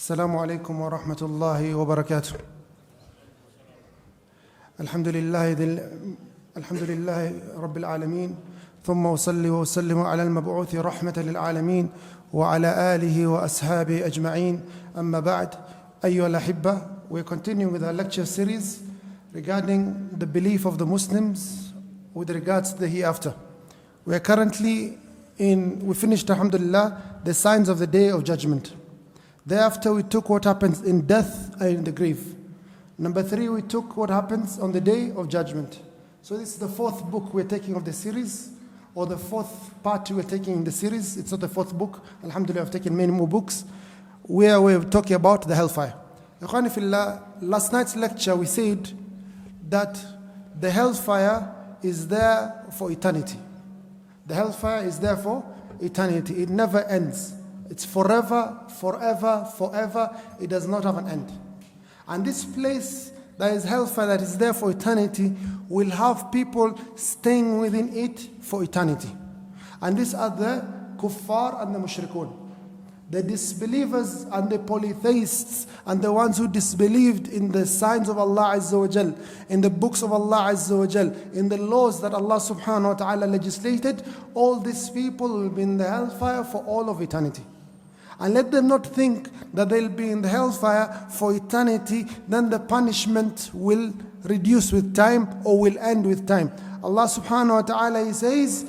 السلام عليكم ورحمة الله وبركاته. الحمد لله رب العالمين، ثم أصلي وأسلم على المبعوث رحمة للعالمين وعلى آله وأصحابه أجمعين. أما بعد، أيها الأحبة, we're continuing with our lecture series regarding the belief of the Muslims with regards to the hereafter. We are currently we finished, alhamdulillah, the signs of the day of judgment. Thereafter, we took what happens in death and in the grave. Number 3, we took what happens on the day of judgment. So this is the fourth book we're taking of the series, or the fourth part we're taking in the series. It's not the fourth book. Alhamdulillah, I've taken many more books where we're talking about the hellfire. Ikhwani fillah, last night's lecture we said that the hellfire is there for eternity. The hellfire is there for eternity. It never ends. It's forever, forever, forever. It does not have an end. And this place that is hellfire, that is there for eternity, will have people staying within it for eternity. And these are the kuffar and the mushrikun, the disbelievers and the polytheists, and the ones who disbelieved in the signs of Allah Azza wa Jal, in the books of Allah Azza wa Jal, in the laws that Allah subhanahu wa ta'ala legislated. All these people will be in the hellfire for all of eternity. And let them not think that they'll be in the hellfire for eternity, then the punishment will reduce with time or will end with time. Allah subhanahu wa ta'ala, He says,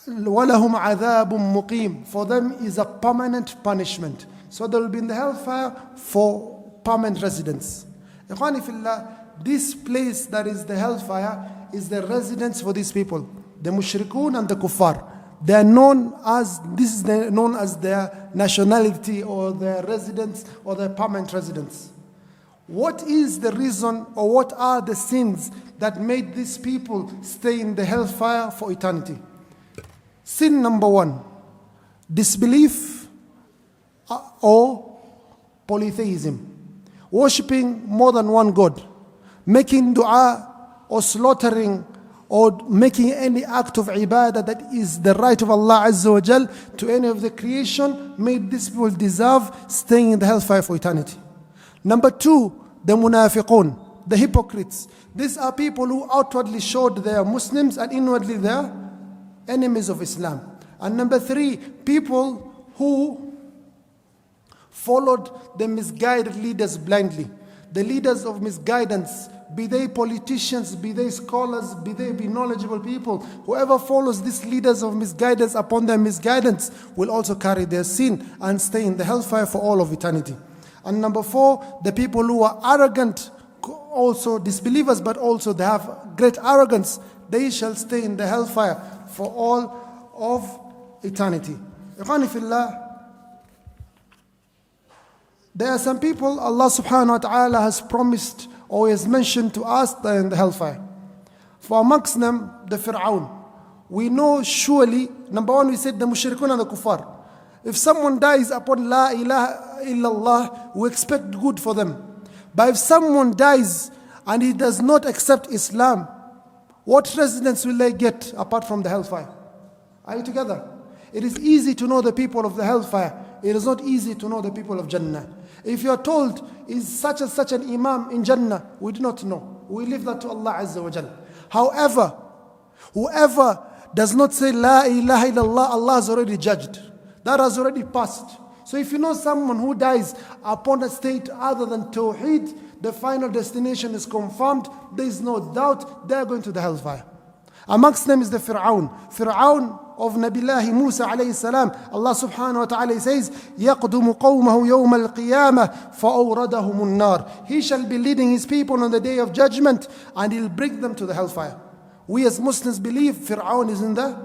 وَلَهُمْ عَذَابٌ مُقِيمٌ. For them is a permanent punishment. So they will be in the hellfire for permanent residence. Ikhwani fillah, this place that is the hellfire is the residence for these people, the mushrikun and the kuffar. They are known as, this is known as their nationality or their residence or their permanent residence. What is the reason, or what are the sins that made these people stay in the hellfire for eternity? Sin number 1, disbelief or polytheism, worshipping more than one God, making dua or slaughtering or making any act of ibadah that is the right of Allah Azza wa Jal to any of the creation, made these people deserve staying in the hellfire for eternity. Number 2, the munafiqun, the hypocrites. These are people who outwardly showed they are Muslims and inwardly they are enemies of Islam. And number 3, people who followed the misguided leaders blindly. The leaders of misguidance, be they politicians, be they scholars, be they knowledgeable people, whoever follows these leaders of misguidance upon their misguidance will also carry their sin and stay in the hellfire for all of eternity. And number 4, the people who are arrogant, also disbelievers, but also they have great arrogance, they shall stay in the hellfire for all of eternity. Ikhwani fillah, there are some people Allah subhanahu wa ta'ala has promised or has mentioned to us that are in the hellfire. For amongst them, the Fir'aun. We know surely, number 1, we said the mushrikun and the kuffar. If someone dies upon La ilaha illallah, we expect good for them. But if someone dies and he does not accept Islam, what residence will they get apart from the hellfire? Are you together? It is easy to know the people of the hellfire. It is not easy to know the people of Jannah. If you are told, is such and such an imam in Jannah, we do not know. We leave that to Allah Azza wa Jal. However, whoever does not say La ilaha illallah, Allah has already judged. That has already passed. So if you know someone who dies upon a state other than Tawheed, the final destination is confirmed. There is no doubt they are going to the hellfire. Amongst them is the Fir'aun. Fir'aun of Nabillahi Musa alayhi salam. Allah subhanahu wa ta'ala says, يَقْدُمُ قَوْمَهُ يَوْمَ الْقِيَامَةِ فَأَوْرَدَهُمُ النَّارِ. He shall be leading his people on the day of judgment and he'll bring them to the hellfire. We as Muslims believe Fir'aun is in the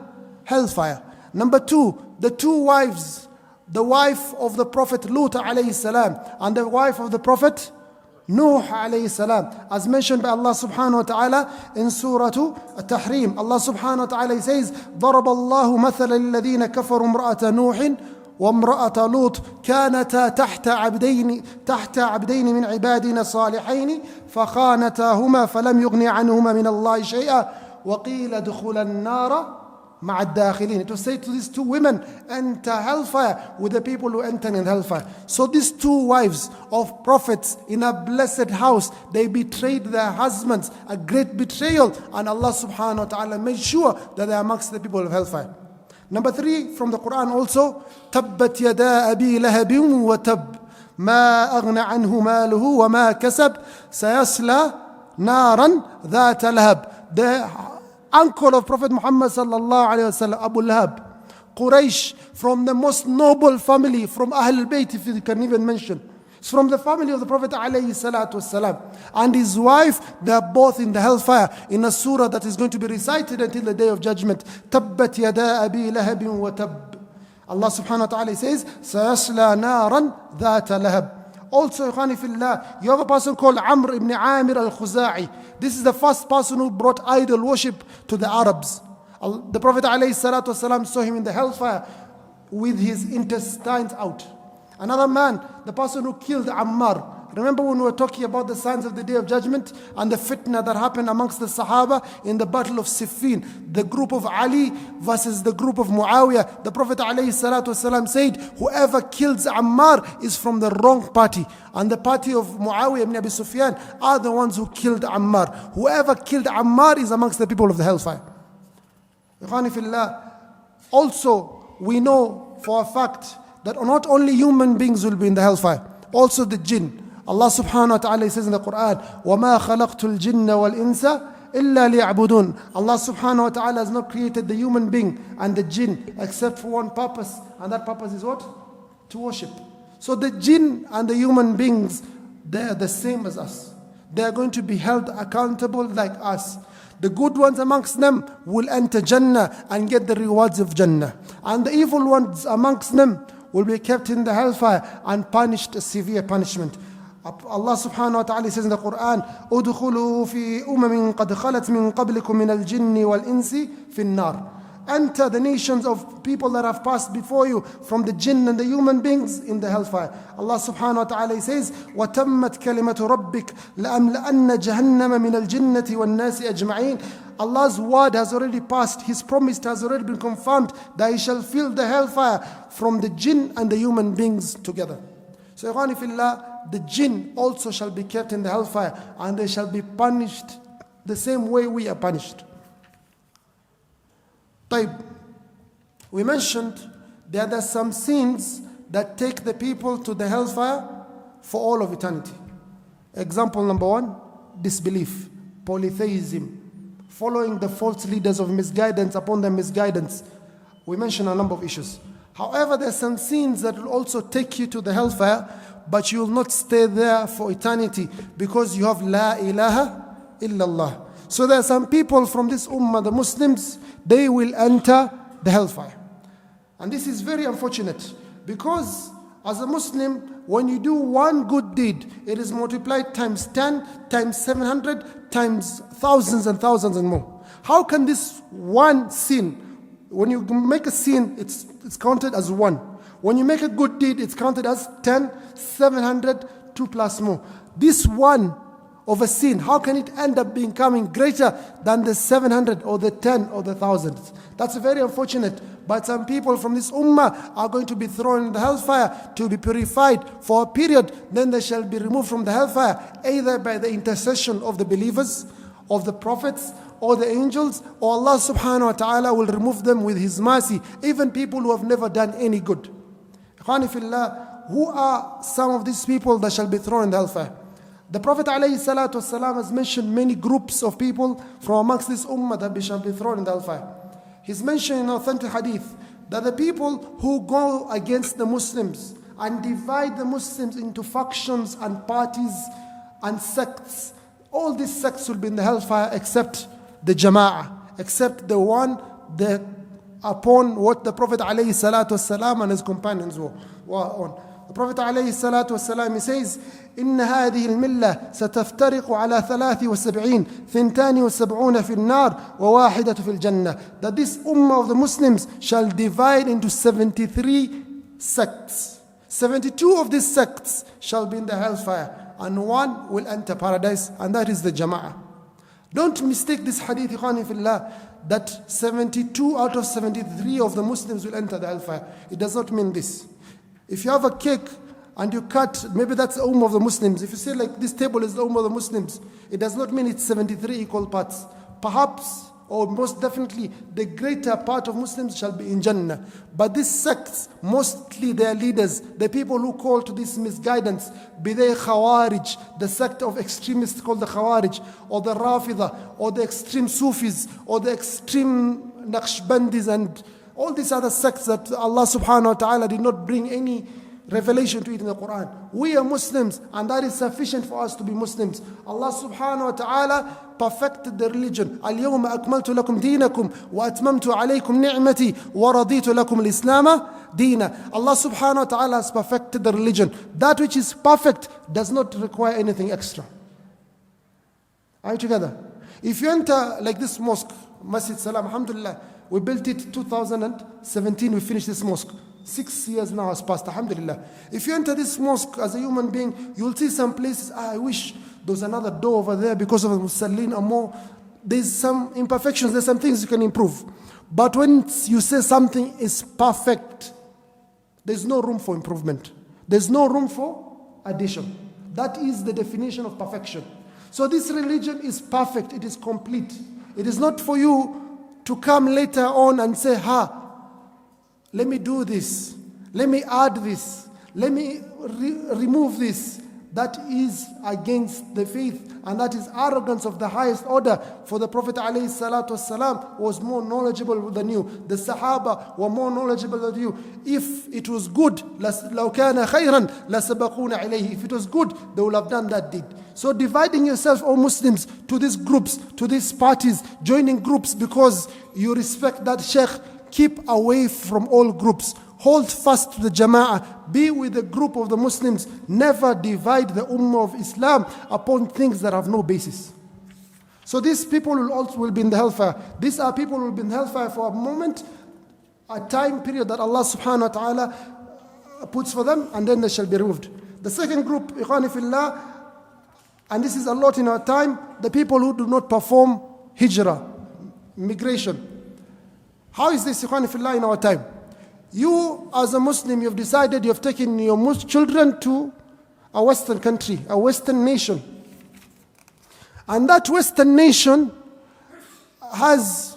hellfire. Number 2, the 2 wives, the wife of the Prophet Lut alayhi salam and the wife of the Prophet Nuh alayhi salam, as mentioned by Allah subhanahu wa ta'ala in Surah At-Tahrim. Allah subhanahu wa ta'ala says, ضَرَبَ اللَّهُ مَثَلًا لِلَّذِينَ كَفَرُوا امْرَأَةَ نُوحٍ وامرأة لوط كانتا تحت عبدين من عبادنا الصالحين فخانتاهما فلم يغن عنهما من الله شيئا وقيل ادخلا النار مع الداخلين. It was said to these two women, enter hellfire with the people who enter in hellfire. So these two wives of prophets in a blessed house, they betrayed their husbands, a great betrayal, and Allah subhanahu wa ta'ala made sure that they are amongst the people of hellfire. Number 3 from the Quran also, تبت يدا أبي لهب وتب ما أغنى عنه ماله وما كسب سيصلى نارا ذات لهب. The uncle of Prophet Muhammad sallallahu alayhi wasallam, Abu Lahab, Quraysh, from the most noble family, from Ahl al-Bayt, if you can even mention. It's from the family of the Prophet alayhi salatu wasalam. And his wife, they are both in the hellfire, in a surah that is going to be recited until the day of judgment. تبت يدا أبي لهب وتب. Allah subhanahu wa ta'ala says, سيصلى نارا ذات لهب. Also, Ikhwani fillah, you have a person called Amr ibn Amir al-Khuza'i. This is the first person who brought idol worship to the Arabs. The Prophet ﷺ saw him in the hellfire with his intestines out. Another man, the person who killed Ammar. Remember when we were talking about the signs of the Day of Judgment and the fitna that happened amongst the Sahaba in the battle of Siffin, the group of Ali versus the group of Muawiyah. The Prophet ﷺ said, whoever kills Ammar is from the wrong party. And the party of Muawiyah ibn Abi Sufyan are the ones who killed Ammar. Whoever killed Ammar is amongst the people of the hellfire. Ikhwani fillah, also we know for a fact that not only human beings will be in the hellfire, also the jinn. Allah subhanahu wa ta'ala says in the Quran, وَمَا خَلَقْتُ الْجِنَّ وَالْإِنسَ إِلَّا لِيَعْبُدُونَ. Allah subhanahu wa ta'ala has not created the human being and the jinn except for one purpose, and that purpose is what? To worship. So the jinn and the human beings, they are the same as us. They are going to be held accountable like us. The good ones amongst them will enter Jannah and get the rewards of Jannah. And the evil ones amongst them will be kept in the hellfire and punished a severe punishment. Allah subhanahu wa ta'ala says in the Quran, أُدْخُلُوا فِي أُمَمٍ قَدْ خَلَتْ مِنْ قَبْلِكُم مِنَ الْجِنِّ وَالْإِنسِ فِي النَّارِ. Enter the nations of people that have passed before you from the jinn and the human beings in the hellfire. Allah subhanahu wa ta'ala says, وَتَمَّتْ كَلِمَةُ رَبِّكَ لَأَمْلَأَنَّ جَهَنَّمَ مِنَ الْجِنَّةِ وَالنَّاسِ أَجْمَعِينَ. Allah's word has already passed. His promise has already been confirmed that He shall fill the hellfire from the jinn and the human beings together. So, Ikhwani fillah, the jinn also shall be kept in the hellfire and they shall be punished the same way we are punished. We mentioned there are some sins that take the people to the hellfire for all of eternity. Example number 1, disbelief, polytheism, following the false leaders of misguidance upon their misguidance. We mentioned a number of issues. However, there are some sins that will also take you to the hellfire, but you will not stay there for eternity because you have La ilaha illallah. So there are some people from this ummah, the Muslims, they will enter the hellfire. And this is very unfortunate because as a Muslim, when you do one good deed, it is multiplied times 10, times 700, times thousands and thousands and more. How can this one sin, when you make a sin, it's counted as 1. When you make a good deed, it's counted as 10, 700, 2 plus more. This one of a sin, how can it end up becoming greater than the 700 or the 10 or the thousands? That's very unfortunate. But some people from this ummah are going to be thrown in the hellfire to be purified for a period. Then they shall be removed from the hellfire either by the intercession of the believers, of the prophets, or the angels, or Allah subhanahu wa ta'ala will remove them with His mercy. Even people who have never done any good. Ikhwani fillah, who are some of these people that shall be thrown in the hellfire? The Prophet ﷺ has mentioned many groups of people from amongst this ummah that shall be thrown in the hellfire. He's mentioned in authentic hadith that the people who go against the Muslims and divide the Muslims into factions and parties and sects, all these sects will be in the hellfire except the jama'ah, except the one upon what the Prophet ﷺ and his companions were on. The Prophet ﷺ, he says, إن هذه الملة ستفترق على 73 72 في النار وواحدة في الجنة. That this ummah of the Muslims shall divide into 73 sects. 72 of these sects shall be in the hellfire and one will enter paradise, and that is the jama'ah. Don't mistake this hadith, ikhwani fillah. that 72 out of 73 of the Muslims will enter the hellfire. It does not mean this. If you have a cake and you cut, maybe that's the of the Muslims. If you say like this table is the of the Muslims, it does not mean it's 73 equal parts. Perhaps, or most definitely, the greater part of Muslims shall be in Jannah. But these sects, mostly their leaders, the people who call to this misguidance, be they Khawarij, the sect of extremists called the Khawarij, or the Rafida, or the extreme Sufis, or the extreme Naqshbandis, and all these other sects that Allah subhanahu wa ta'ala did not bring any revelation to it in the Quran. We are Muslims, and that is sufficient for us to be Muslims. Allah subhanahu wa ta'ala perfected the religion. اليوم أكملت لكم دينكم وأتممت عليكم نعمتي ورضيت لكم الإسلام دينا. Allah subhanahu wa ta'ala has perfected the religion. That which is perfect does not require anything extra. Are you together? If you enter like this mosque, Masjid Salam, alhamdulillah, we built it 2017, we finished this mosque. 6 years now has passed, alhamdulillah. If you enter this mosque as a human being, you'll see some places, I wish there was another door over there because of the musallin or more. There's some imperfections, there's some things you can improve. But when you say something is perfect, there's no room for improvement. There's no room for addition. That is the definition of perfection. So this religion is perfect, it is complete. It is not for you to come later on and say, let me do this, let me add this, let me remove this. That is against the faith, and that is arrogance of the highest order. For the Prophet ﷺ was more knowledgeable than you. The Sahaba were more knowledgeable than you. If it was good, لَوْ كَانَ خَيْرًا لَسَبَقُونَ عَلَيْهِ. If it was good, they would have done that deed. So dividing yourself, O Muslims, to these groups, to these parties, joining groups because you respect that sheikh, keep away from all groups. Hold fast to the Jama'ah. Be with the group of the Muslims. Never divide the Ummah of Islam upon things that have no basis. So these people will be in the hellfire. These are people who will be in the hellfire for a moment, a time period that Allah subhanahu wa ta'ala puts for them, and then they shall be removed. The second group, Ikhwani fillah, and this is a lot in our time, the people who do not perform hijrah, migration. How is this, Ikhwani fillah, in our time? You, as a Muslim, you've decided you've taken your children to a Western country, a Western nation. And that Western nation has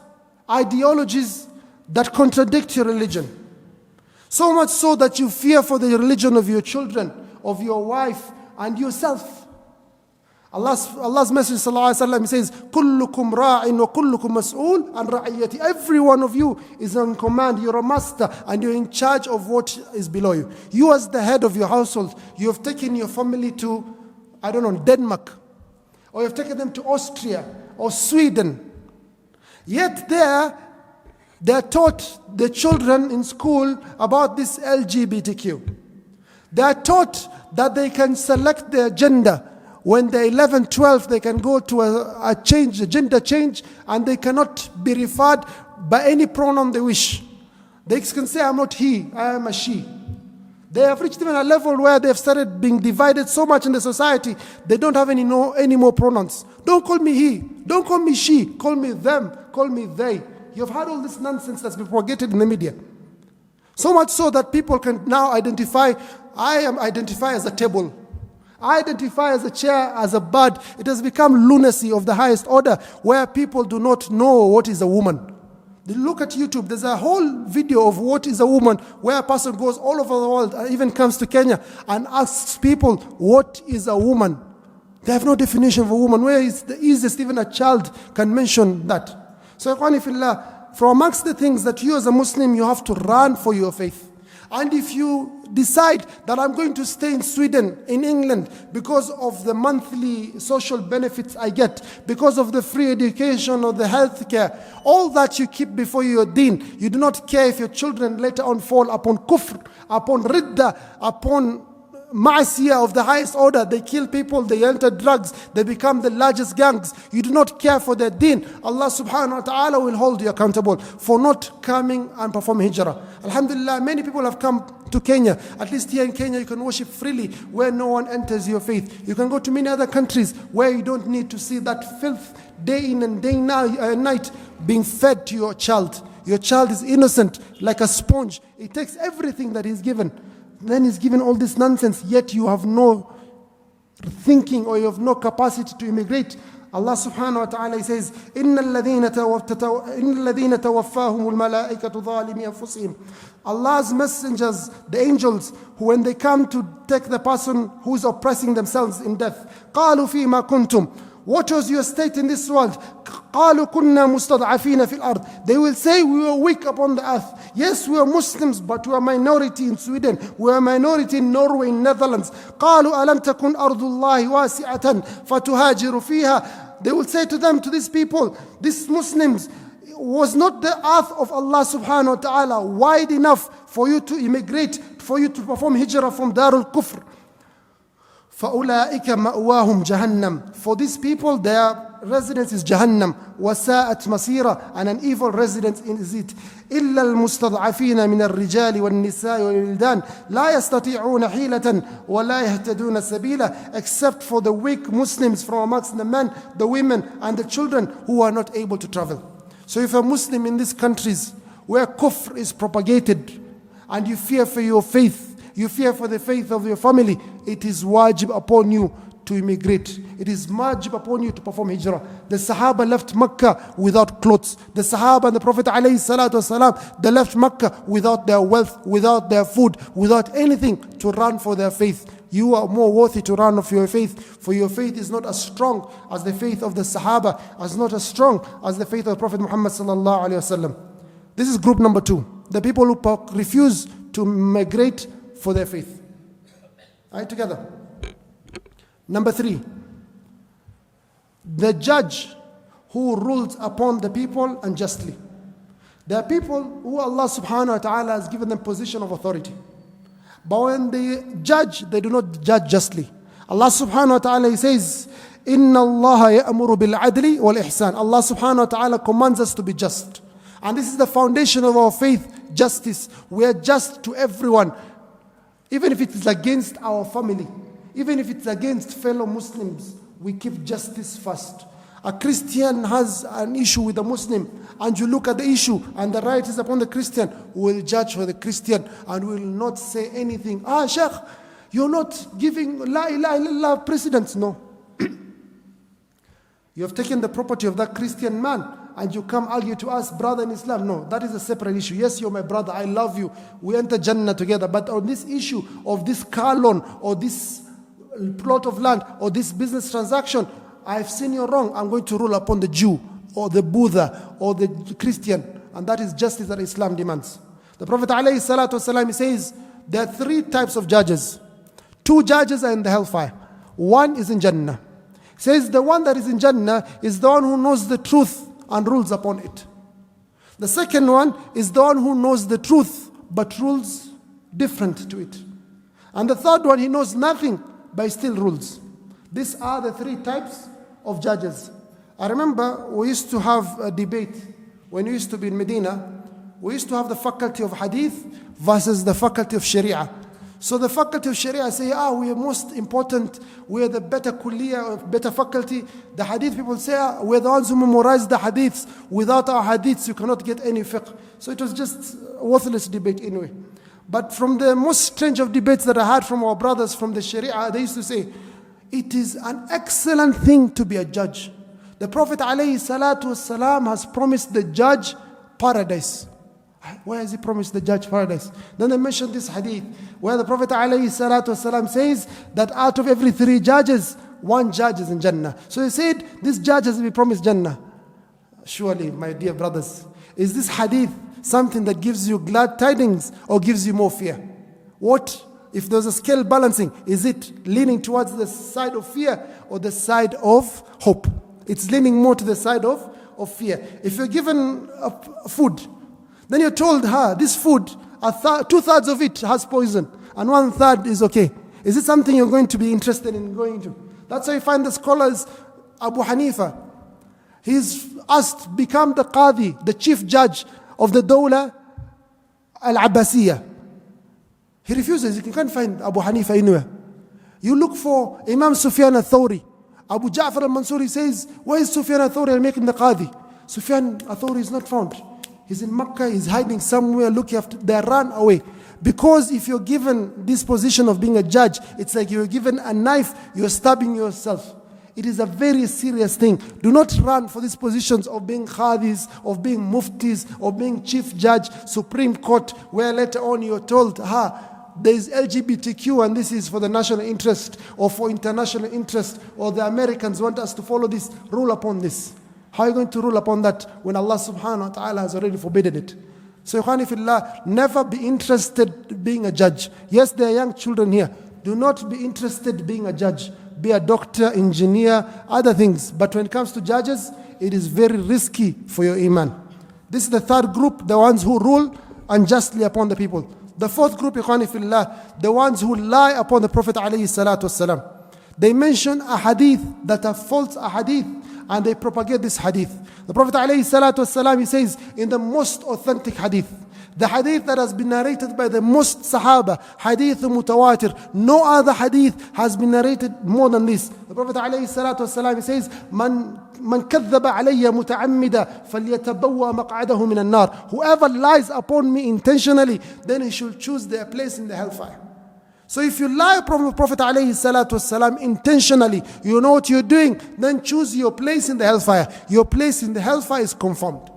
ideologies that contradict your religion. So much so that you fear for the religion of your children, of your wife, and yourself. Allah's Messenger ﷺ says, كُلُّكُمْ رَاعٍ وَكُلُّكُمْ مَسْئُولٌ عَنْ رَعِيَّتِهِ. Every one of you is on command. You're a master and you're in charge of what is below you. You as the head of your household, you have taken your family to, Denmark. Or you've taken them to Austria or Sweden. Yet they're taught the children in school about this LGBTQ. They're taught that they can select their gender. When they're 11, 12, they can go to a gender change, and they cannot be referred by any pronoun they wish. They can say, I'm not he, I am a she. They have reached even a level where they've started being divided so much in the society, they don't have any more pronouns. Don't call me he, don't call me she, call me them, call me they. You've heard all this nonsense that's been propagated in the media. So much so that people can now identify, I identify as a table. I identify as a chair, as a bird. It has become lunacy of the highest order, where people do not know what is a woman. They look at YouTube, there's a whole video of what is a woman, where a person goes all over the world, even comes to Kenya, and asks people, what is a woman? They have no definition of a woman. Where is the easiest even a child can mention that? So, Ikhwani fillah, from amongst the things that you as a Muslim, you have to run for your faith. And if you decide that I'm going to stay in Sweden, in England, because of the monthly social benefits I get, because of the free education or the health care, all that you keep before your deen, you do not care if your children later on fall upon kufr, upon ridda, upon ma'asiyah of the highest order. They kill people, they enter drugs, they become the largest gangs. You do not care for their deen. Allah subhanahu wa ta'ala will hold you accountable for not coming and performing hijrah. Alhamdulillah, many people have come to Kenya. At least here in Kenya, you can worship freely where no one enters your faith. You can go to many other countries where you don't need to see that filth day in and day night being fed to your child. Your child is innocent like a sponge. It takes everything that he's given. Then he's given all this nonsense, yet you have no thinking or you have no capacity to immigrate. Allah subhanahu wa ta'ala says, إِنَّ الَّذِينَ تَوَفَّاهُمُ الْمَلَائِكَةُ ظَالِمِي أَنفُسِهِمْ. Allah's messengers, the angels, who when they come to take the person who is oppressing themselves in death, قَالُوا فِي مَا كُنْتُمْ. What was your state in this world? قَالُوا كُنَّا مُسْتَضْعَفِينَ فِي الْأَرْضِ. They will say, we were weak upon the earth. Yes, we are Muslims, but we are minority in Sweden. We are minority in Norway, in Netherlands. قَالُوا أَلَمْ تَكُنْ أَرْضُ اللَّهِ وَاسِعَةً فَتُهَاجِرُ فِيهَا. They will say to them, to these people, these Muslims, was not the earth of Allah subhanahu wa ta'ala wide enough for you to immigrate, for you to perform hijrah from Darul Kufr? فَأُولَٰئِكَ مَأْوَاهُمْ جَهَنَّمْ. For these people, their residence is Jahannam. وَسَاءَتْ مَصِيرًا. And an evil residence is it. إِلَّا الْمُسْتَضْعَفِينَ مِنَ الرِّجَالِ وَالنِّسَاءِ وَالْوِلْدَانِ لَا يَسْتَطِيعُونَ حِيلَةً وَلَا يَهْتَدُونَ سَبِيلًا. Except for the weak Muslims from amongst the men, the women, and the children who are not able to travel. So if a Muslim in these countries where kufr is propagated and you fear for your faith, you fear for the faith of your family, it is wajib upon you to immigrate. It is wajib upon you to perform hijrah. The Sahaba left Mecca without clothes. The Sahaba and the Prophet ﷺ, they left Mecca without their wealth, without their food, without anything to run for their faith. You are more worthy to run for your faith, for your faith is not as strong as the faith of the Sahaba, as not as strong as the faith of the Prophet Muhammad ﷺ. This is group number 2. The people who refuse to migrate for their faith. All right, together. Number 3, the judge who rules upon the people unjustly. There are people who Allah subhanahu wa ta'ala has given them position of authority. But when they judge, they do not judge justly. Allah subhanahu wa ta'ala says, إِنَّ اللَّهَ يَأْمُرُ بِالْعَدْلِ وَالْإِحْسَانِ. Allah subhanahu wa ta'ala commands us to be just. And this is the foundation of our faith, justice. We are just to everyone. Even if it is against our family, even if it's against fellow Muslims, we keep justice first. A Christian has an issue with a Muslim, and you look at the issue, and the right is upon the Christian, we will judge for the Christian, and we will not say anything. Sheikh, you're not giving La ilaha illallah precedence. No. You have taken the property of that Christian man, and you come argue to us, brother in Islam. No, that is a separate issue. Yes, you're my brother, I love you. We enter Jannah together. But on this issue of this car loan, or this plot of land, or this business transaction, I've seen you wrong. I'm going to rule upon the Jew, or the Buddha, or the Christian. And that is justice that Islam demands. The Prophet ﷺ says, there are 3 types of judges. 2 judges are in the hellfire. 1 is in Jannah. He says the one that is in Jannah is the one who knows the truth and rules upon it. The second one is the one who knows the truth but rules different to it. And the third one, he knows nothing but still rules. These are the 3 types of judges. I remember we used to have a debate when we used to be in Medina. We used to have the faculty of hadith versus the faculty of sharia. So the faculty of sharia say, we are most important, we are the better kulliyah, better faculty. The hadith people say, we are the ones who memorize the hadiths. Without our hadiths, you cannot get any fiqh. So it was just a worthless debate anyway. But from the most strange of debates that I had from our brothers from the sharia, they used to say, it is an excellent thing to be a judge. The Prophet ﷺ has promised the judge paradise. Where has he promised the judge paradise? Then they mentioned this hadith where the Prophet ﷺ says that out of every 3 judges, 1 judge is in Jannah. So he said, this judge has been promised Jannah. Surely, my dear brothers, is this hadith something that gives you glad tidings or gives you more fear? What if there's a scale balancing? Is it leaning towards the side of fear or the side of hope? It's leaning more to the side of fear. If you're given food, then you're told, this food, 2/3 of it has poison and 1/3 is okay. Is it something you're going to be interested in going to? That's why you find the scholars, Abu Hanifa, he's asked, become the Qadi, the chief judge of the Dawla al-Abbasiyah. He refuses. You can't find Abu Hanifa anywhere. You look for Imam Sufyan al-Thawri. Abu Ja'far al-Mansuri says, where is Sufyan al-Thawri? I'll make him the Qadi. Sufyan al-Thawri is not found. He's in Makkah, he's hiding somewhere, looking after, they run away. Because if you're given this position of being a judge, it's like you're given a knife, you're stabbing yourself. It is a very serious thing. Do not run for these positions of being Qadis, of being Muftis, of being Chief Judge, Supreme Court, where later on you're told, there is LGBTQ and this is for the national interest or for international interest, or the Americans want us to follow this, rule upon this. How are you going to rule upon that when Allah subhanahu wa ta'ala has already forbidden it? So, Ikhwani fillah, never be interested being a judge. Yes, there are young children here. Do not be interested being a judge. Be a doctor, engineer, other things. But when it comes to judges, it is very risky for your iman. This is the third group, the ones who rule unjustly upon the people. The fourth group, Ikhwani fillah, the ones who lie upon the Prophet alayhi salatu wasalam. They mention a hadith that are false hadith, and they propagate this hadith. The Prophet ﷺ, he says in the most authentic hadith, the hadith that has been narrated by the most Sahaba, hadith mutawatir, no other hadith has been narrated more than this. The Prophet ﷺ, he says, من كذب علي متعمدا فليتبوأ مقعده من النار. Whoever lies upon me intentionally, then he should choose their place in the hellfire. So if you lie upon the Prophet ﷺ intentionally, you know what you're doing, then choose your place in the hellfire. Your place in the hellfire is confirmed.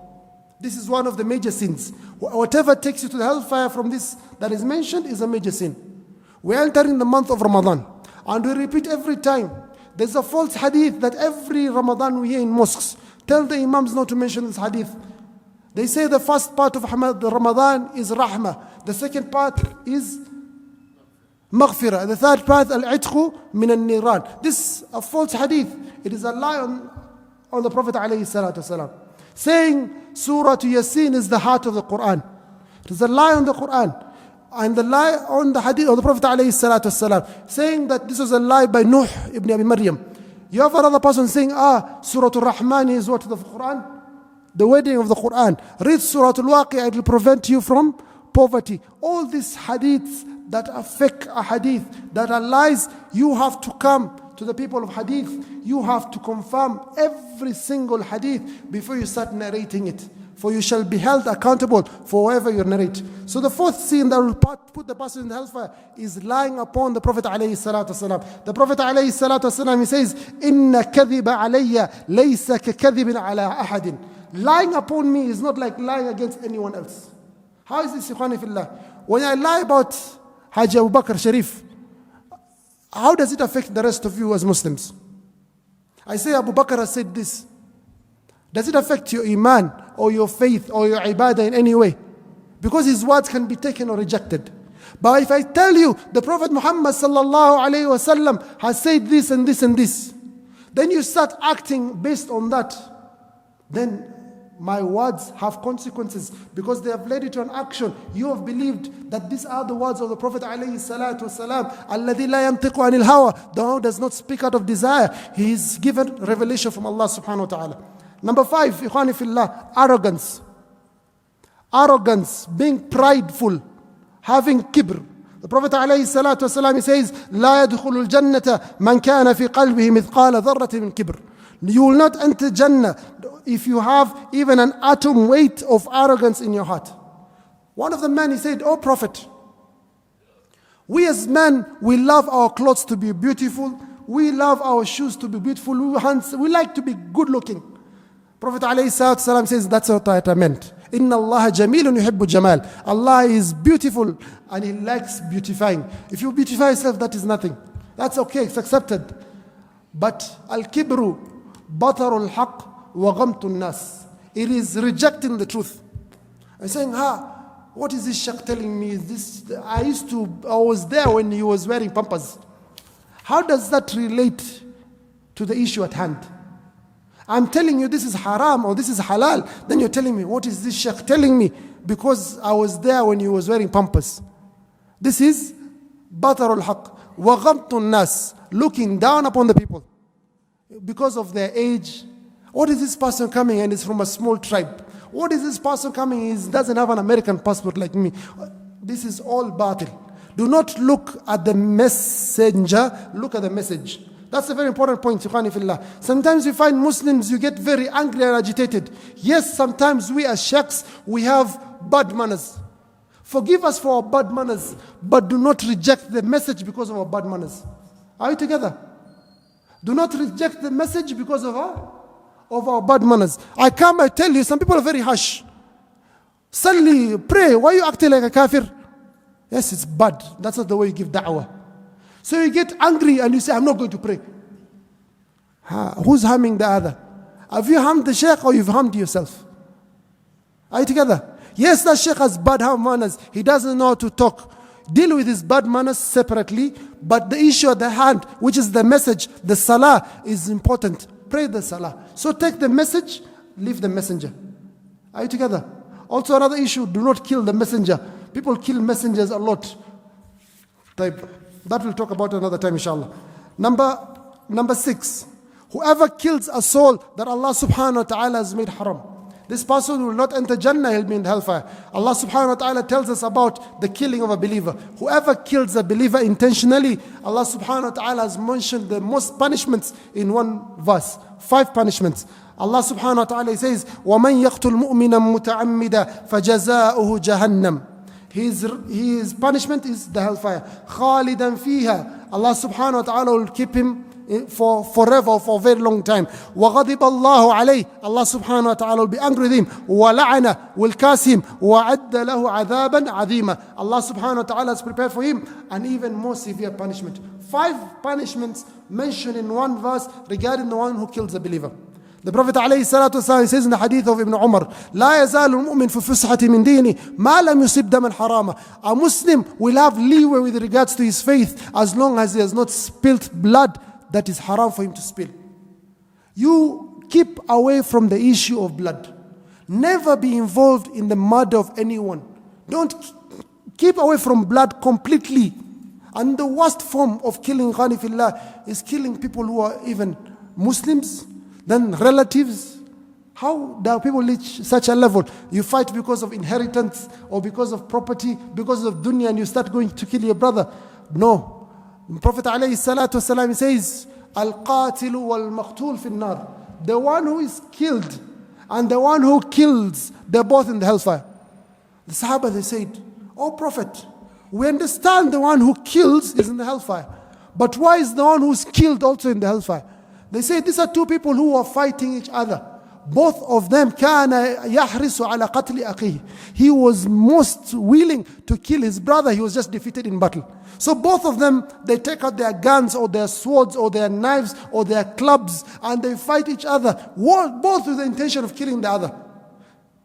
This is one of the major sins. Whatever takes you to the hellfire from this that is mentioned is a major sin. We're entering the month of Ramadan, and we repeat every time. There's a false hadith that every Ramadan we hear in mosques. Tell the imams not to mention this hadith. They say the first part of Ramadan is rahmah. The second part is maghfirah. The third part, al-'itqu min al-niran. This is a false hadith. It is a lie on the Prophet alayhi salatu wasalam. Saying Surah Yasin is the heart of the Quran. It is a lie on the Quran. And the lie on the hadith of the Prophet alayhi salatu wasalam. Saying that this was a lie by Nuh ibn Abi Maryam. You have another person saying, Surah Al-Rahman is what the Quran? The wedding of the Quran. Read Surah Al-Waqi'ah, it will prevent you from poverty. All these hadiths that are fake hadith, that are lies, you have to come to the people of hadith. You have to confirm every single hadith before you start narrating it. For you shall be held accountable for whatever you narrate. So the fourth sin that will put the person in the hellfire is lying upon the Prophet alayhi salatu wasalam. The Prophet alayhi salatu wasalam, he says, "Inna kadhiba alayya laysa kakadhibin ala ahadin." Lying upon me is not like lying against anyone else. How is this, ikhwani fillah? When I lie about Haji Abu Bakr Sharif, how does it affect the rest of you as Muslims? I say Abu Bakr has said this. Does it affect your iman or your faith or your ibadah in any way? Because his words can be taken or rejected. But if I tell you the Prophet Muhammad sallallahu alayhi wasallam has said this and this and this, then you start acting based on that, then my words have consequences because they have led you to an action. You have believed that these are the words of the Prophet alayhi salatu wasalam. Alladhi la yantiqu anil hawa. The one who does not speak out of desire. He is given revelation from Allah subhanahu wa ta'ala. Number 5, ikhwani fillah, arrogance. Arrogance, being prideful, having kibr. The Prophet alayhi salatu wasalam, he says, لا يدخل الجنة من كان في قلبه مثقال ذرة من كبر. You will not enter Jannah if you have even an atom weight of arrogance in your heart. One of the men, he said, "Oh Prophet, we as men, we love our clothes to be beautiful. We love our shoes to be beautiful. We like to be good looking." Prophet ﷺ says, "That's what I meant. Inna Allah jamilun yuhibbu jamal." Allah is beautiful and He likes beautifying. If you beautify yourself, that is nothing. That's okay, it's accepted. But al-kibru batarul haqq wa ghamtun nas. It is rejecting the truth. I'm saying, what is this shaykh telling me? I was there when he was wearing pampers. How does that relate to the issue at hand? I'm telling you this is haram or this is halal. Then you're telling me, what is this shaykh telling me? Because I was there when he was wearing pampers. This is batarul haqq. وَغَمْطُ النَّاسِ, looking down upon the people because of their age. What is this person coming and is from a small tribe? What is this person coming? He doesn't have an American passport like me. This is all batil. Do not look at the messenger, look at the message. That's a very important point, Ikhwani fillah. Sometimes you find Muslims, you get very angry and agitated. Yes, sometimes we as sheikhs, we have bad manners. Forgive us for our bad manners, but do not reject the message because of our bad manners. Are we together? Do not reject the message because of our bad manners. I tell you, some people are very harsh. Suddenly, pray. Why are you acting like a kafir? Yes, it's bad. That's not the way you give da'wah. So you get angry and you say, I'm not going to pray. Who's harming the other? Have you harmed the sheikh or you've harmed yourself? Are you together? Yes, that sheikh has bad manners. He doesn't know how to talk. Deal with his bad manners separately. But the issue at the hand, which is the message, the salah, is important. Pray the salah. So take the message, leave the messenger. Are you together? Also another issue, do not kill the messenger. People kill messengers a lot. That we'll talk about another time, inshallah. Number 6. Whoever kills a soul that Allah subhanahu wa ta'ala has made haram, this person will not enter Jannah, he'll be in hellfire. Allah subhanahu wa ta'ala tells us about the killing of a believer. Whoever kills a believer intentionally, Allah subhanahu wa ta'ala has mentioned the most punishments in one verse. 5 punishments. Allah subhanahu wa ta'ala says, وَمَنْ يَقْتُلْ مُؤْمِنًا مُتَعَمِّدًا فَجَزَاؤُهُ جَهَنَّمْ. His punishment is the hellfire. خَالِدًا فِيهَا. Allah subhanahu wa ta'ala will keep him for forever, for a very long time. وَغَضِبَ اللَّهُ عَلَيْهِ. Allah subhanahu wa ta'ala will be angry with him. وَلَعَنَ, will curse him. وَعَدَّ لَهُ عَذَابًا عَظِيمًا. Allah subhanahu wa ta'ala has prepared for him an even more severe punishment. 5 punishments mentioned in one verse regarding the one who kills a believer. The Prophet ﷺ says in the hadith of Ibn Umar, لا يزال المؤمن في فسحة من دينه ما لم يصب دما حراما. A Muslim will have leeway with regards to his faith as long as he has not spilt blood that is haram for him to spill. You keep away from the issue of blood. Never be involved in the murder of anyone. Don't keep away from blood completely. And the worst form of killing, ghani fillah, is killing people who are even Muslims, then relatives. How do people reach such a level? You fight because of inheritance or because of property, because of dunya, and you start going to kill your brother. No. The Prophet ﷺ says, Al-Qatilu wal-Maqtul fi nar. The one who is killed and the one who kills, they're both in the hellfire. The Sahaba, they said, "Oh Prophet, we understand the one who kills is in the hellfire. But why is the one who's killed also in the hellfire?" They say these are 2 people who are fighting each other. Both of them كان يحرص على قتل أخيه. He was most willing to kill his brother. He was just defeated in battle. So both of them, they take out their guns or their swords or their knives or their clubs and they fight each other. Both with the intention of killing the other.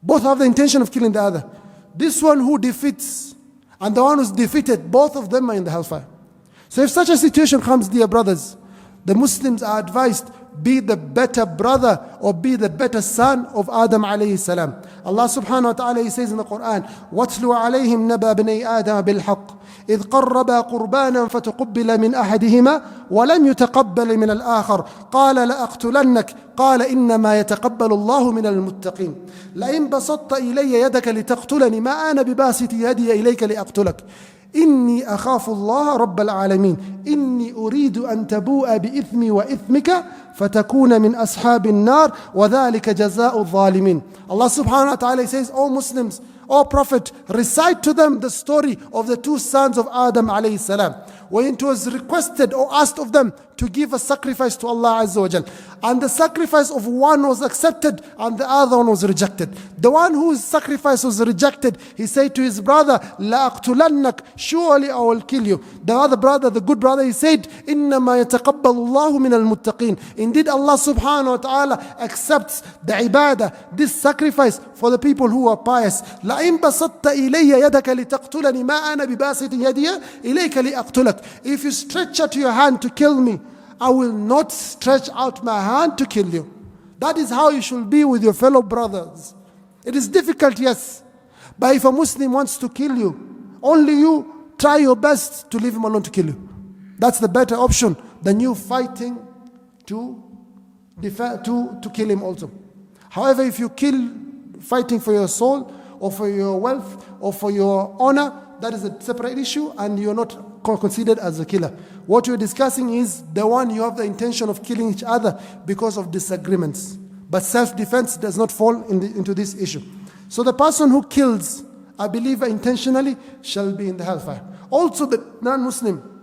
Both have the intention of killing the other. This one who defeats and the one who's defeated, both of them are in the hellfire. So if such a situation comes, dear brothers, the Muslims are advised, be the better brother or be the better son of Adam alayhi salam. Allah subhanahu wa ta'ala, He says in the Quran, وَاتْلُوا عَلَيْهِمْ نَبَى بْنَيْ آدَمَ بِالْحَقِّ إذ قربا قربانا فتقبل من أحدهما ولم يتقبل من الآخر قال لأقتلنك قال إنما يتقبل الله من المتقين لئن بسطت إلي يدك لتقتلني ما أنا بباسط يدي إليك لأقتلك إني أخاف الله رب العالمين إني أريد أن تبوء بإثمي وإثمك فتكون من أصحاب النار وذلك جزاء الظالمين. Allah subhanahu wa ta'ala says, O Muslims, O Prophet, recite to them the story of the 2 sons of Adam alayhi salam, when it was requested or asked of them to give a sacrifice to Allah Azza wa Jal. And the sacrifice of one was accepted and the other one was rejected. The one whose sacrifice was rejected, he said to his brother, لَأَقْتُلَنَّكَ, surely I will kill you. The other brother, the good brother, he said, إِنَّمَا يَتَقَبَّلُ اللَّهُ مِنَ الْمُتَّقِينَ. Indeed, Allah subhanahu wa ta'ala accepts the ibadah, this sacrifice for the people who are pious. لَإِن بَسَطْتَ إِلَيَّ يَدَكَ لِتَقْتُلَنِي مَا أَنَا بِبَاسِطٍ يَدِيَ إِلَيْكَ لِأَقْتُلَكَ. If you stretch out your hand to kill me, I will not stretch out my hand to kill you. That is how you should be with your fellow brothers. It is difficult, yes. But if a Muslim wants to kill you, only you try your best to leave him alone to kill you. That's the better option than you fighting to kill him also. However, if you kill fighting for your soul or for your wealth or for your honor, that is a separate issue and you're not considered as a killer. What you're discussing is the one you have the intention of killing each other because of disagreements. But self-defense does not fall into this issue. So the person who kills a believer intentionally shall be in the hellfire. Also the non-Muslim.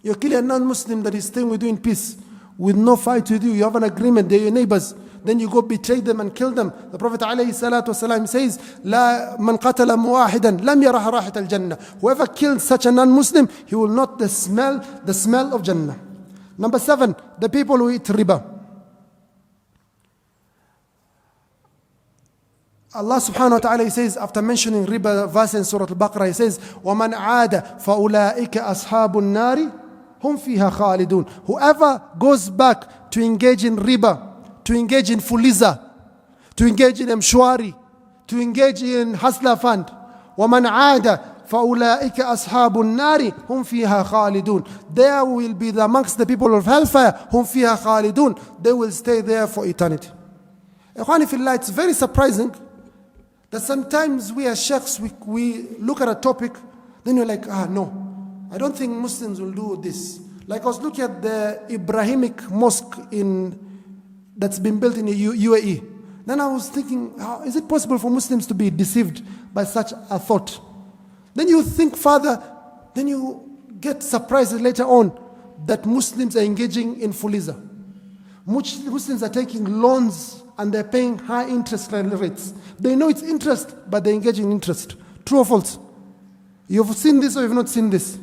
You kill a non-Muslim that is staying with you in peace, with no fight with you. You have an agreement, they're your neighbors. Then you go betray them and kill them. The Prophet ﷺ says, لا من قتل مواحدا لم يرح راحة الجنة. Whoever kills such a non-Muslim, he will not smell the smell of Jannah. Number 7, the people who eat riba. Allah subhanahu wa ta'ala, He says, after mentioning riba verse in Surah Al-Baqarah, He says, وَمَنْ عَادَ فَأُولَٰئِكَ أَصْحَابُ النَّارِ هُمْ فِيهَا خَالِدُونَ. Whoever goes back to engage in riba, to engage in fuliza, to engage in mshwari, to engage in hasla fund, وَمَنْ عَادَ فَأُولَٰئِكَ أَصْحَابُ النَّارِ هُمْ فِيهَا خَالِدُونَ. There will be amongst the people of hellfire, هُمْ فِيهَا خَالِدُونَ. They will stay there for eternity. Ikhwani fillah, it's very surprising that sometimes we as sheikhs, we look at a topic, then you're like, no, I don't think Muslims will do this. Like I was looking at the Ibrahimic mosque that's been built in the UAE. Then I was thinking, is it possible for Muslims to be deceived by such a thought? Then you think further, then you get surprised later on that Muslims are engaging in fuliza. Muslims are taking loans and they're paying high interest rates. They know it's interest, but they engage in interest. True or false? You've seen this or you've not seen this?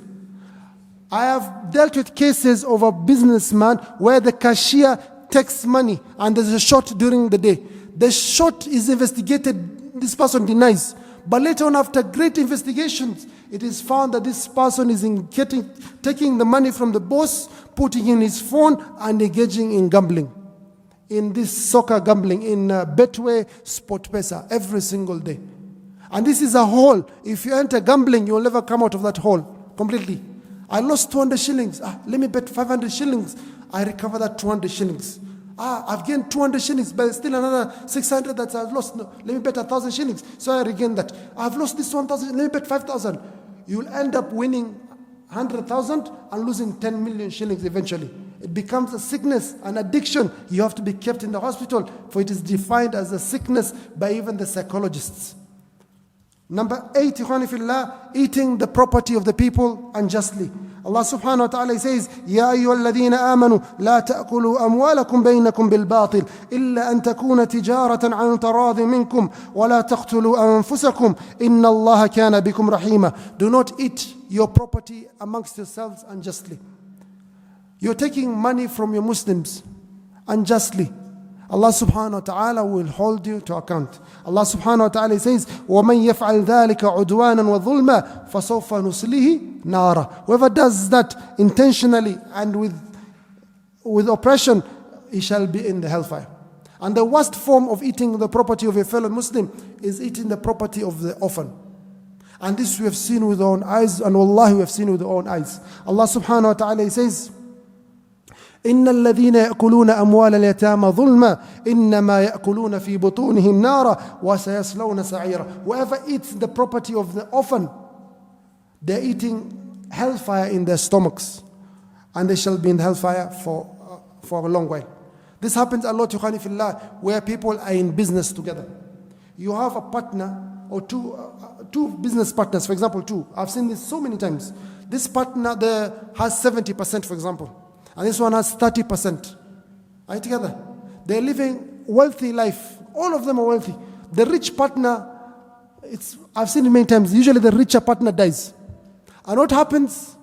I have dealt with cases of a businessman where the cashier takes money and there's a short during the day. The short is investigated, this person denies. But later on, after great investigations, it is found that this person is taking the money from the boss, putting in his phone and engaging in gambling. In this soccer gambling, in Betway, SportPesa, every single day. And this is a hole. If you enter gambling, you will never come out of that hole completely. I lost 200 shillings. Let me bet 500 shillings. I recover that 200 shillings. I've gained 200 shillings, but still another 600 that I've lost. No, let me bet 1,000 shillings. So I regain that. I've lost this 1,000. Let me bet 5,000. You'll end up winning 100,000 and losing 10 million shillings eventually. It becomes a sickness, an addiction. You have to be kept in the hospital, for it is defined as a sickness by even the psychologists. Number 8, ikhwani fillah, eating the property of the people unjustly. Allah subhanahu wa ta'ala says, يَا أَيُّهَا الَّذِينَ آمَنُوا لَا تَأْكُلُوا أَمْوَالَكُمْ بَيْنَكُمْ بِالْبَاطِلِ إِلَّا أَن تَكُونَ تِجَارَةً عَنْ تَرَاضٍ مِنْكُمْ وَلَا تَقْتُلُوا أَنفُسَكُمْ إِنَّ اللَّهَ كَانَ بِكُمْ رَحِيمًا. Do not eat your property amongst yourselves unjustly. You're taking money from your Muslims unjustly. Allah subhanahu wa ta'ala will hold you to account. Allah subhanahu wa ta'ala says, وَمَنْ يَفْعَلْ ذَلِكَ عُدْوَانًا وَظُلْمًا فَسَوْفَ نُصْلِهِ نَارًا. Whoever does that intentionally and with oppression, he shall be in the hellfire. And the worst form of eating the property of a fellow Muslim is eating the property of the orphan. And this we have seen with our own eyes, and wallahi we have seen with our own eyes. Allah subhanahu wa ta'ala says, إن الذين يأكلون أموال اليتامى ظلما إنما يأكلون في بطونهم نارا وسيصلون سعيرا. Whoever eats the property of the orphan, they're eating hellfire in their stomachs, and they shall be in hellfire for a long while. This happens a lot, ikhwani fillah, where people are in business together. You have a partner or two business partners, for example, two. I've seen this so many times. This partner there has 70%, for example. And this one has 30%. Are you together? They're living wealthy life. All of them are wealthy. The rich partner, I've seen it many times. Usually the richer partner dies. And what happens?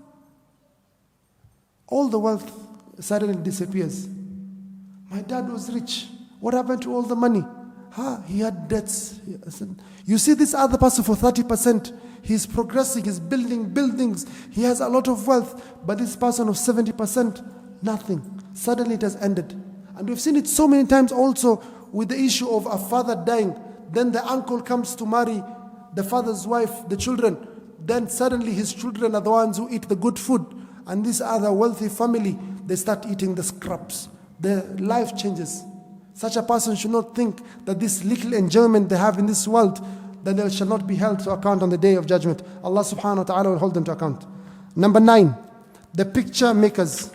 All the wealth suddenly disappears. My dad was rich. What happened to all the money? He had debts. You see this other person for 30%. He's progressing. He's building buildings. He has a lot of wealth. But this person of 70%, nothing. Suddenly it has ended. And we've seen it so many times also with the issue of a father dying. Then the uncle comes to marry the father's wife, the children. Then suddenly his children are the ones who eat the good food. and this other wealthy family, they start eating the scraps. Their life changes. Such a person should not think that this little enjoyment they have in this world, that they shall not be held to account on the day of judgment. Allah subhanahu wa ta'ala will hold them to account. Number 9, the picture makers.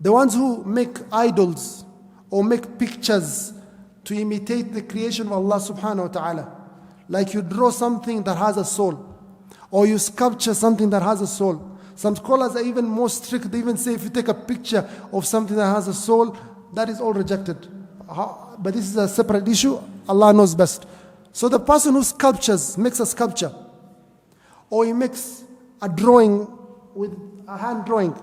The ones who make idols or make pictures to imitate the creation of Allah subhanahu wa ta'ala. Like you draw something that has a soul, or you sculpture something that has a soul. Some scholars are even more strict. They even say if you take a picture of something that has a soul, that is all rejected. But this is a separate issue. Allah knows best. So the person who sculptures, makes a sculpture, or he makes a drawing with a hand drawing,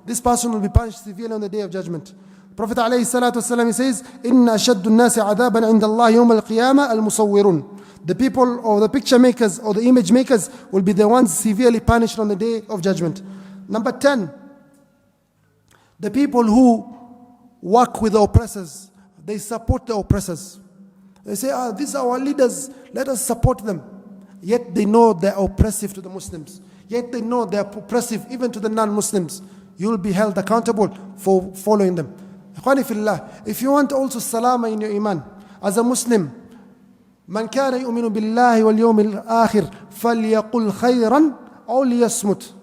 this person will be punished severely on the day of judgment. Prophet ﷺ, he says, إِنَّ أَشَدُّ النَّاسِ عَذَابًا عِنْدَ اللَّهِ يَوْمَ الْقِيَامَةِ الْمُصَوِّرُونَ. The people or the picture makers or the image makers will be the ones severely punished on the day of judgment. Number 10, the people who work with the oppressors, they support the oppressors. They say, these are our leaders, let us support them. Yet they know they're oppressive to the Muslims. Yet they know they're oppressive even to the non-Muslims. You will be held accountable for following them. If you want also salama in your iman, as a Muslim, من كان يؤمن بالله واليوم الآخر فليقل خيرا أو ليصمت.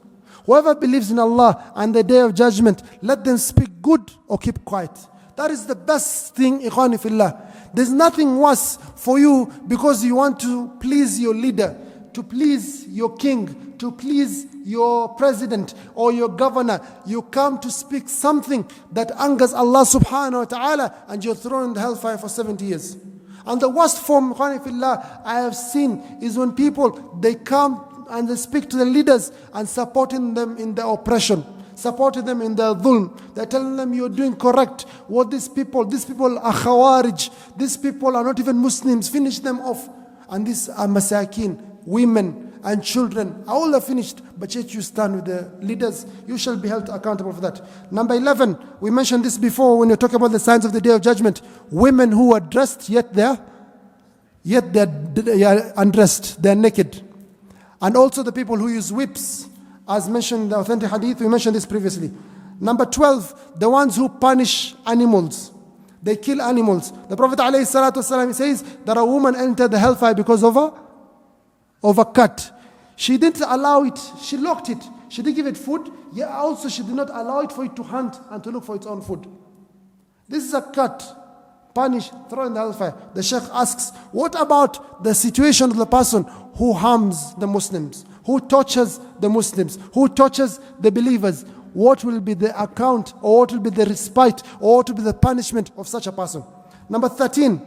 Whoever believes in Allah and the day of judgment, let them speak good or keep quiet. That is the best thing, ikhwani fillah. There's nothing worse for you because you want to please your leader, to please your king, to please your president or your governor. You come to speak something that angers Allah subhanahu wa ta'ala, and you're thrown in the hellfire for 70 years. And the worst form, I have seen is when people, they come and they speak to the leaders and supporting them in their oppression, supporting them in their dhulm. They're telling them you're doing correct. What these people are khawarij. These people are not even Muslims. Finish them off. And these are masakin, women and children. All are finished. But yet you stand with the leaders. You shall be held accountable for that. Number 11, we mentioned this before when you're talking about the signs of the day of judgment. Women who are dressed, yet they're undressed. They're naked. And also the people who use whips. As mentioned in the authentic hadith, we mentioned this previously. Number 12, the ones who punish animals. They kill animals. The Prophet ﷺ says that a woman entered the hellfire because of a cat. She didn't allow it. She locked it. She didn't give it food. Yeah, also she did not allow it for it to hunt and to look for its own food. This is a cat. Punished, thrown in the hellfire. The Sheikh asks, what about the situation of the person who harms the Muslims, who tortures the Muslims, who tortures the believers? What will be the account, or what will be the respite, or what will be the punishment of such a person? Number 13,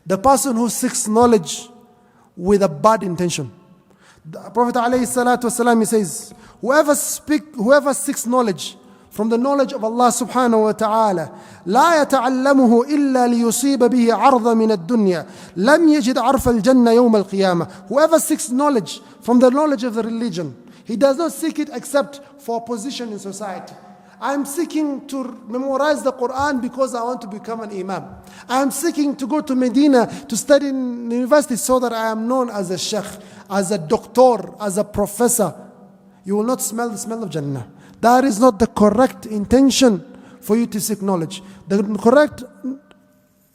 the person who seeks knowledge with a bad intention. The Prophet ﷺ, he says, whoever seeks knowledge from the knowledge of Allah subhanahu wa ta'ala, لا يتعلمه إلا ليصيب به عرض من الدنيا لم يجد عرف الجنة يوم القيامة. Whoever seeks knowledge from the knowledge of the religion, he does not seek it except for a position in society. I'm seeking to memorize the Quran because I want to become an imam. I'm seeking to go to Medina to study in university so that I am known as a sheikh, as a doctor, as a professor. You will not smell the smell of Jannah. That is not the correct intention for you to seek knowledge. The correct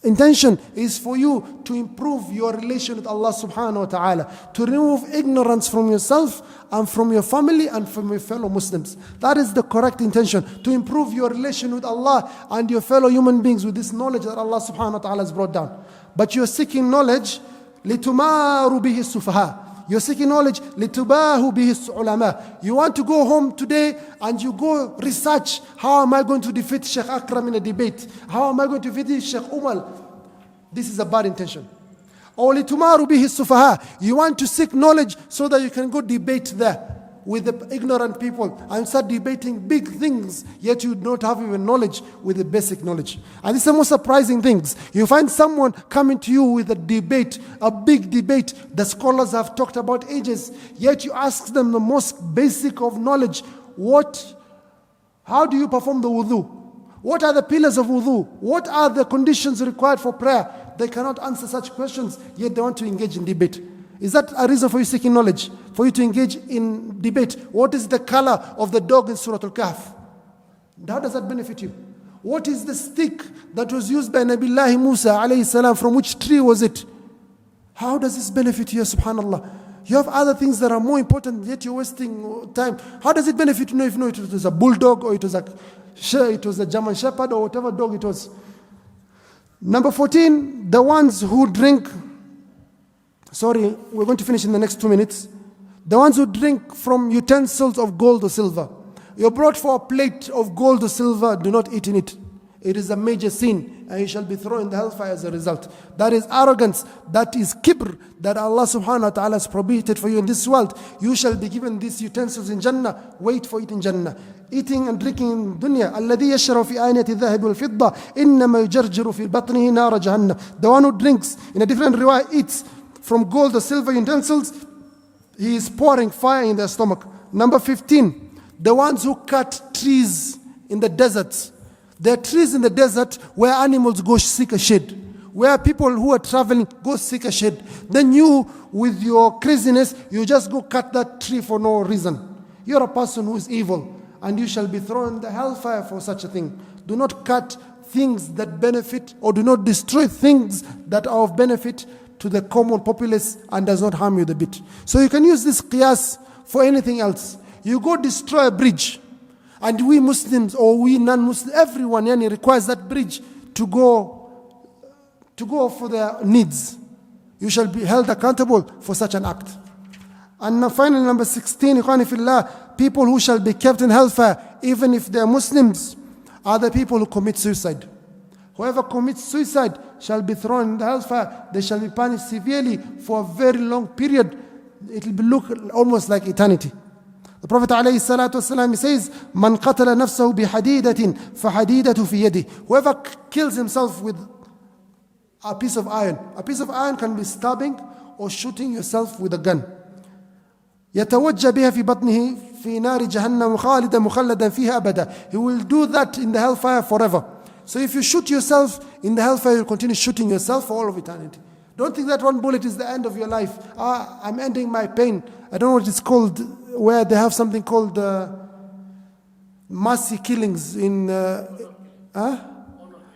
intention is for you to improve your relation with Allah subhanahu wa ta'ala, to remove ignorance from yourself and from your family and from your fellow Muslims. That is the correct intention, to improve your relation with Allah and your fellow human beings with this knowledge that Allah subhanahu wa ta'ala has brought down. But you're seeking knowledge لِتُمَارُ بِهِ السُّفَهَاء. You're seeking knowledge لِتُبَاهُ بِهِ السُّعُلَمَاء. You want to go home today and you go research, how am I going to defeat Sheikh Akram in a debate? How am I going to defeat Sheikh Umar? This is a bad intention. Or لِتُمَارُ بِهِ السُّفَهَاء. You want to seek knowledge so that you can go debate there with the ignorant people and start debating big things, yet you don't have even knowledge with the basic knowledge. And this is the most surprising things. You find someone coming to you with a debate, a big debate the scholars have talked about ages, yet you ask them the most basic of knowledge. How do you perform the wudu? What are the pillars of wudu? What are the conditions required for prayer? They cannot answer such questions, yet they want to engage in debate. Is that a reason for you seeking knowledge? For you to engage in debate? What is the color of the dog in Surah Al-Kahf? How does that benefit you? What is the stick that was used by Nabiullah Musa alayhi salam? From which tree was it? How does this benefit you, subhanallah? You have other things that are more important, yet you're wasting time. How does it benefit you if you know it was a bulldog, or it was a German shepherd, or whatever dog it was? Number 14, the ones who drink, sorry, we're going to finish in the next 2 minutes. The ones who drink from utensils of gold or silver. You're brought for a plate of gold or silver, do not eat in it. It is a major sin, and you shall be thrown in the hellfire as a result. That is arrogance, that is kibr, that Allah subhanahu wa ta'ala has prohibited for you in this world. You shall be given these utensils in Jannah. Wait for it in Jannah. Eating and drinking in dunya. الذي يشرب في آنية الذهب والفضة إنما يجرجر في بطنه نار جهنم. The one who drinks, in a different riwayah, eats from gold or silver utensils, he is pouring fire in their stomach. Number 15, the ones who cut trees in the deserts. There are trees in the desert where animals go seek a shade, where people who are traveling go seek a shade. Then you, with your craziness, you just go cut that tree for no reason. You're a person who is evil, and you shall be thrown in the hellfire for such a thing. Do not cut things that benefit, or do not destroy things that are of benefit to the common populace and does not harm you the bit. So you can use this qiyas for anything else. You go destroy a bridge, and we Muslims or we non-Muslims, everyone requires that bridge to go for their needs. You shall be held accountable for such an act. And finally, number 16, Ikhwani fillah, people who shall be kept in hellfire, even if they are Muslims, are the people who commit suicide. Whoever commits suicide shall be thrown in the hellfire. They shall be punished severely for a very long period. It will look almost like eternity. The Prophet ﷺ says, "Man qatala nafsahu bihadidatin, fahadidatu fi yadi." Whoever kills himself with a piece of iron. A piece of iron can be stabbing or shooting yourself with a gun. يتوجى بها في بطنه في نار جهنم خالدا مخلدا فيها أبدا. He will do that in the hellfire forever. So if you shoot yourself in the hellfire, you continue shooting yourself for all of eternity. Don't think that one bullet is the end of your life. I'm ending my pain. I don't know what it's called, where they have something called mercy killings in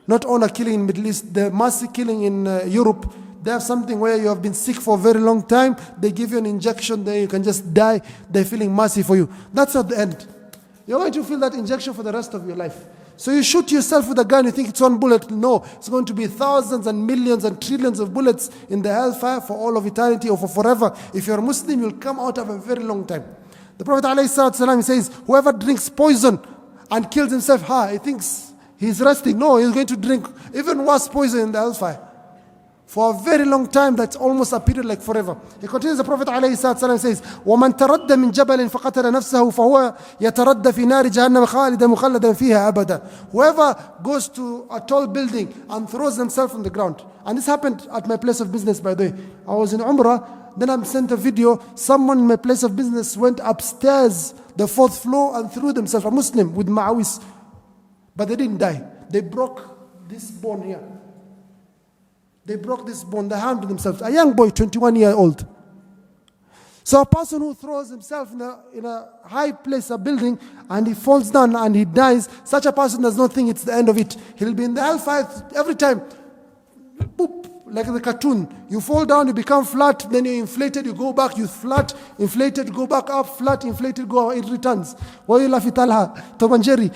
not honor killing in Middle East, the mercy killing in Europe. They have something where you have been sick for a very long time. They give you an injection, then you can just die. They're feeling mercy for you. That's not the end. You're going to feel that injection for the rest of your life. So you shoot yourself with a gun, you think it's one bullet. No, it's going to be thousands and millions and trillions of bullets in the hellfire for all of eternity or for forever. If you're a Muslim, you'll come out of a very long time. The Prophet ﷺ says, whoever drinks poison and kills himself, he thinks he's resting. No, he's going to drink even worse poison in the hellfire for a very long time. That's almost a period like forever. He continues, the Prophet ﷺ says, وَمَنْ تَرَدَّ مِنْ جَبَلٍ فَقَتَلَ نَفْسَهُ فَهُوَ يَتَرَدَّ فِي نَارِ جَهَنَّمَ خَالِدًا مُخَلَّدًا فِيهَا أَبَدًا. Whoever goes to a tall building and throws himself on the ground. And this happened at my place of business, by the way. I was in Umrah, then I sent a video. Someone in my place of business went upstairs, the 4th floor, and threw themselves, a Muslim, with ma'awis. But they didn't die. They broke this bone here. They broke this bone, they harmed themselves. A young boy, 21 years old. So a person who throws himself in a high place, a building, and he falls down and he dies, such a person does not think it's the end of it. He'll be in the hellfire every time. Boop, like the cartoon. You fall down, you become flat, then you're inflated, you go back, you flat, inflated, go back up, flat, inflated, go, it returns. Why you laugh at Tom and Jerry?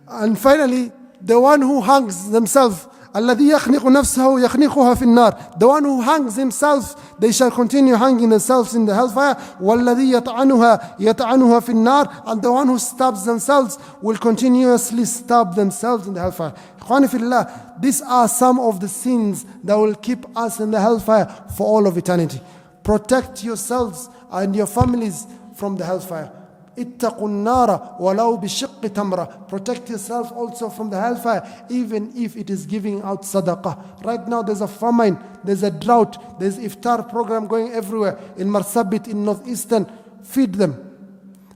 And finally, the one who hangs themselves, الذي يخنق نفسه يخنقها في النار. The one who hangs himself, they shall continue hanging themselves in the hellfire. والذي يطعنها يطعنها في النار. And the one who stabs themselves will continuously stab themselves in the hellfire. إخواني في الله, these are some of the sins that will keep us in the hellfire for all of eternity. Protect yourselves and your families from the hellfire. اتقوا النار ولو بشق تمرة. Protect yourself also from the hellfire, even if it is giving out sadaqah. Right now there's a famine, there's a drought, there's iftar program going everywhere. In Marsabit, in Northeastern, feed them.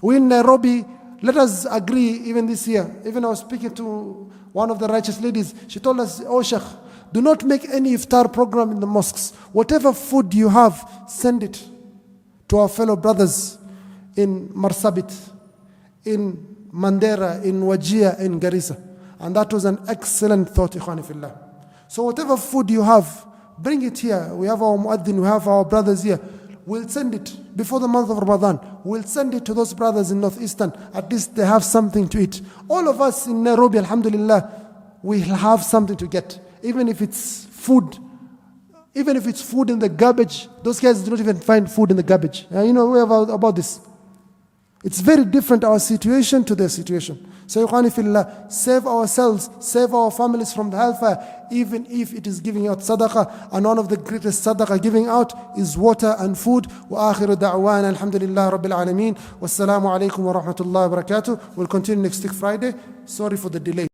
We in Nairobi, let us agree even this year. Even I was speaking to one of the righteous ladies. She told us, oh Sheikh, Do not make any iftar program in the mosques. Whatever food you have, send it to our fellow brothers in Marsabit, in Mandera, in Wajir, in Garissa. And that was an excellent thought, Ikhwani Fillah. So whatever food you have, bring it here. We have our muaddin, we have our brothers here. We'll send it before the month of Ramadan. We'll send it to those brothers in Northeastern. At least they have something to eat. All of us in Nairobi, alhamdulillah, we'll have something to get. Even if it's food. Even if it's food in the garbage. Those guys do not even find food in the garbage. You know, we have about this. It's very different, our situation to their situation. So, Ikhwani Fillah, save ourselves, save our families from the hellfire, even if it is giving out sadaqah. And one of the greatest sadaqah giving out is water and food. Wa akhiru da'wana alhamdulillah rabbil alameen. Wassalamu alaikum wa rahmatullahi wa barakatuh. We'll continue next week Friday. Sorry for the delay.